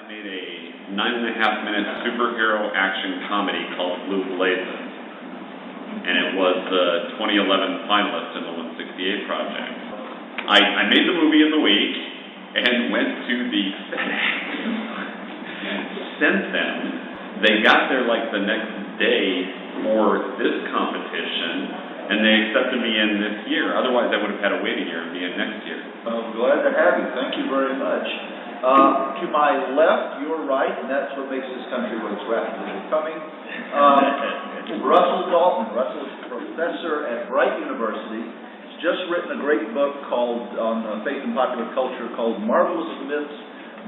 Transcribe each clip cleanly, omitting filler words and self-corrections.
I made a 9.5-minute superhero action comedy called Blue Blazes, and it was the 2011 finalist in the 168 Project. I made the movie in the week and went to the FedEx, sent them. They got there like the next day for this competition, and they accepted me in this year. Otherwise, I would have had to wait a year and be in next year. Glad to have you. Thank you very much. To my left, your right, and that's what makes this country what it's rapidly becoming. Russell Dalton. Russell is a professor at Bright University. He's just written a great book called on faith and popular culture called Marvelous Myths,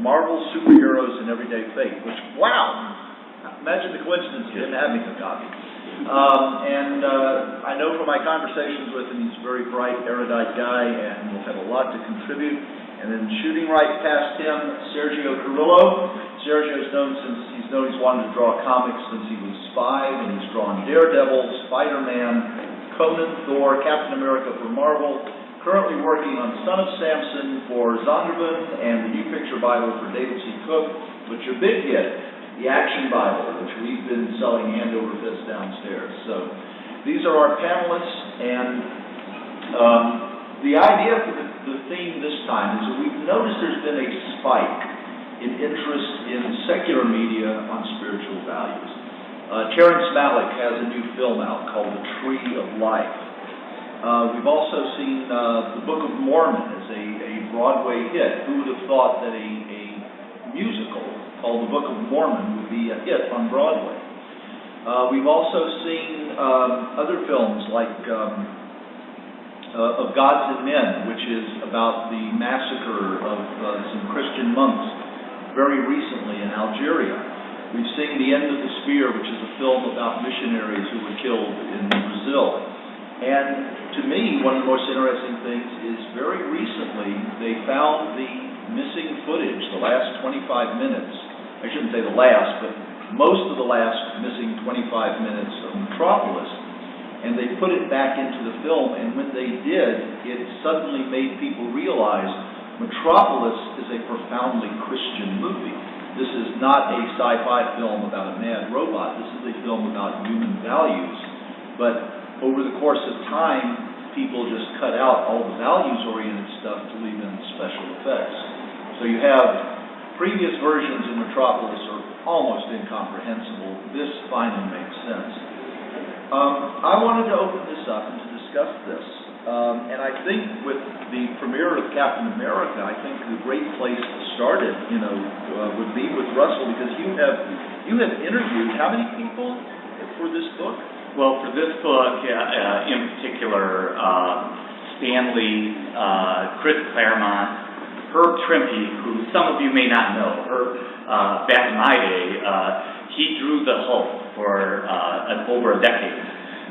Marvel Superheroes, and Everyday Faith, which, wow, imagine the coincidence he didn't have me a copy. I know from my conversations with him, he's a very bright, erudite guy, and will have a lot to contribute. And then shooting right past him, Sergio Carillo. Sergio's he's wanted to draw comics since he was 5, and he's drawn Daredevil, Spider-Man, Conan, Thor, Captain America for Marvel. Currently working on Son of Samson for Zondervan and the New Picture Bible for David C. Cook, but your big hit, the Action Bible, which we've been selling hand over fist downstairs. So these are our panelists, and the idea for the theme this time is that we've noticed there's been a spike in interest in secular media on spiritual values. Terrence Malick has a new film out called The Tree of Life. We've also seen the Book of Mormon as a Broadway hit. Who would have thought that a musical called The Book of Mormon would be a hit on Broadway? We've also seen other films like Of Gods and Men, which is about the massacre of some Christian monks very recently in Algeria. We've seen The End of the Spear, which is a film about missionaries who were killed in Brazil. And to me, one of the most interesting things is very recently they found the missing footage, the last 25 minutes. I shouldn't say the last, but most of the last missing 25 minutes of Metropolis. And they put it back into the film, and when they did, it suddenly made people realize Metropolis is a profoundly Christian movie. This is not a sci-fi film about a mad robot. This is a film about human values. But over the course of time, people just cut out all the values-oriented stuff to leave in special effects. So you have previous versions of Metropolis are almost incomprehensible. This finally makes sense. I wanted to open this up and to discuss this. And I think with the premiere of Captain America, I think the great place to start it, would be with Russell, because you have interviewed how many people for this book? Well, for this book, in particular, Stanley, Chris Claremont, Herb Trimpe, who some of you may not know. Herb, back in my day, he drew the Hulk for over a decade,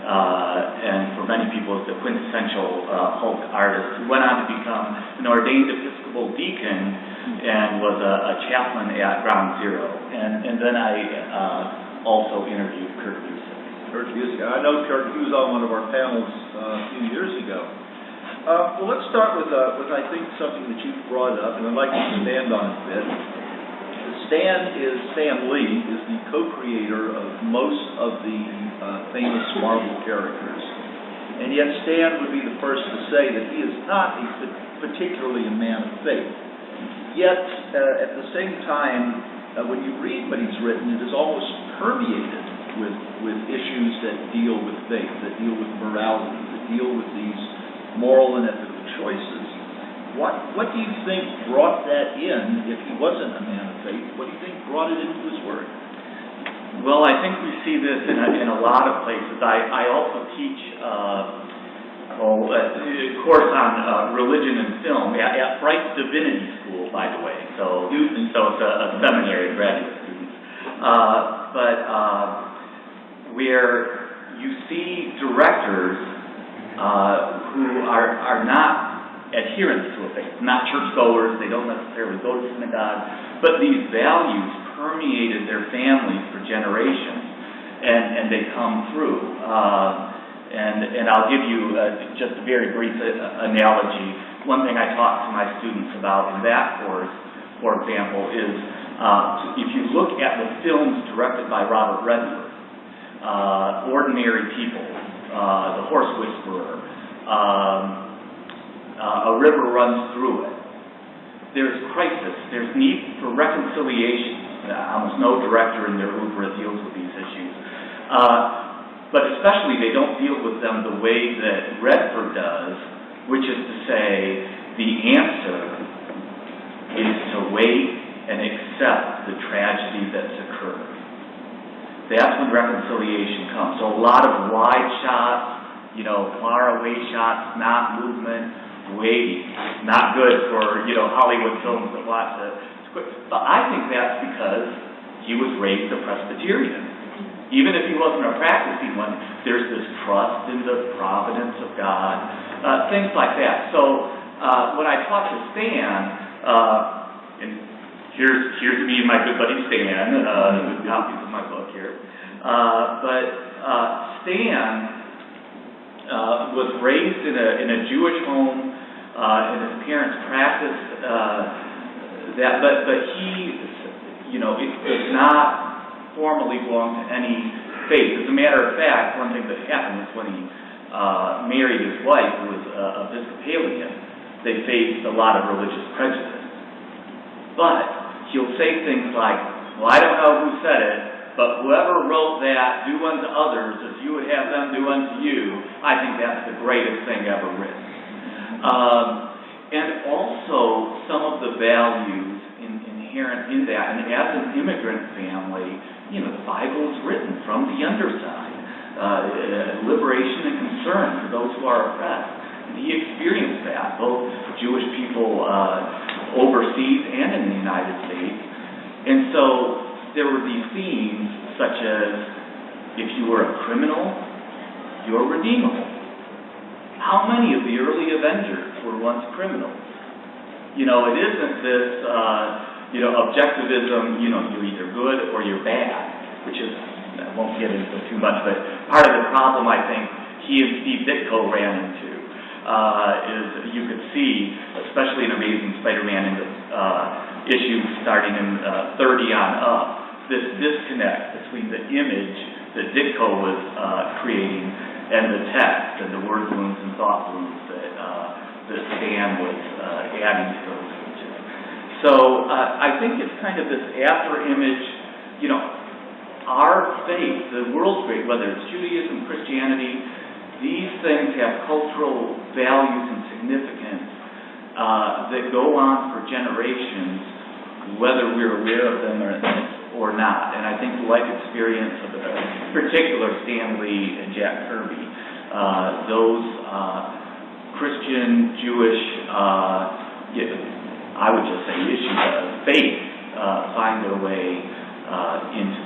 and for many people, it's the quintessential Hulk artist. He went on to become an ordained Episcopal deacon and was a chaplain at Ground Zero. And then I also interviewed Kurt Busiek. Kurt Busiek. I know Kurt. He was on one of our panels a few years ago. Well, let's start with I think something that you've brought up, and I'd like to expand on it a bit. Stan Lee is the co-creator of most of the famous Marvel characters, and yet Stan would be the first to say that he is not particularly a man of faith. Yet, at the same time, when you read what he's written, it is almost permeated with issues that deal with faith, that deal with morality, that deal with these moral and ethical choices. What do you think brought that in, if he wasn't a man of faith? What do you think brought it into his work? Well, I think we see this in a lot of places. I also teach a course on religion and film at Bright Divinity School, by the way. So it's a seminary graduate students. Where you see directors who are not adherents to a faith, not churchgoers, they don't necessarily go to synagogue, but these values permeated their families for generations, and they come through. And I'll give you just a very brief analogy. One thing I talk to my students about in that course, for example, is If you look at the films directed by Robert Redford, Ordinary People, The Horse Whisperer, A River Runs Through It, there's crisis, there's need for reconciliation. Almost no director in their oeuvre deals with these issues. But especially they don't deal with them the way that Redford does, which is to say, the answer is to wait and accept the tragedy that's occurred. That's when reconciliation comes. So a lot of wide shots, far away shots, not movement, waiting. Not good for, Hollywood films that watch it. But I think that's because he was raised a Presbyterian. Even if he wasn't a practicing one, there's this trust in the providence of God, things like that. So when I talk to Stan, and here's me and my good buddy Stan, copies of my book here. But Stan was raised in a Jewish home, and his parents practiced that, but he, it does not formally belong to any faith. As a matter of fact, one thing that happened was when he married his wife, who was Episcopalian, they faced a lot of religious prejudice. But he'll say things like, well, I don't know who said it, but whoever wrote that, do unto others as you would have them do unto you, I think that's the greatest thing ever written. And also some of the values inherent in that, and as an immigrant family, the Bible is written from the underside, liberation and concern for those who are oppressed. And he experienced that, both Jewish people overseas and in the United States. And so there were these themes such as, if you were a criminal, you're redeemable. How many of the early Avengers were once criminals? It isn't this, objectivism, you're either good or you're bad, which is, I won't get into it too much, but part of the problem I think he and Steve Ditko ran into is you could see, especially in Amazing Spider-Man in the issue starting in 30 on up, this disconnect between the image that Ditko was creating and the text and the word balloons and thought balloons that Stan was adding to those images. So I think it's kind of this after image, our faith, the world's faith, whether it's Judaism, Christianity, these things have cultural values and significance that go on for generations, whether we're aware of them or not. And I think the life experience of in particular Stan Lee and Jack Kirby, those Christian, Jewish, I would just say issues of faith find their way into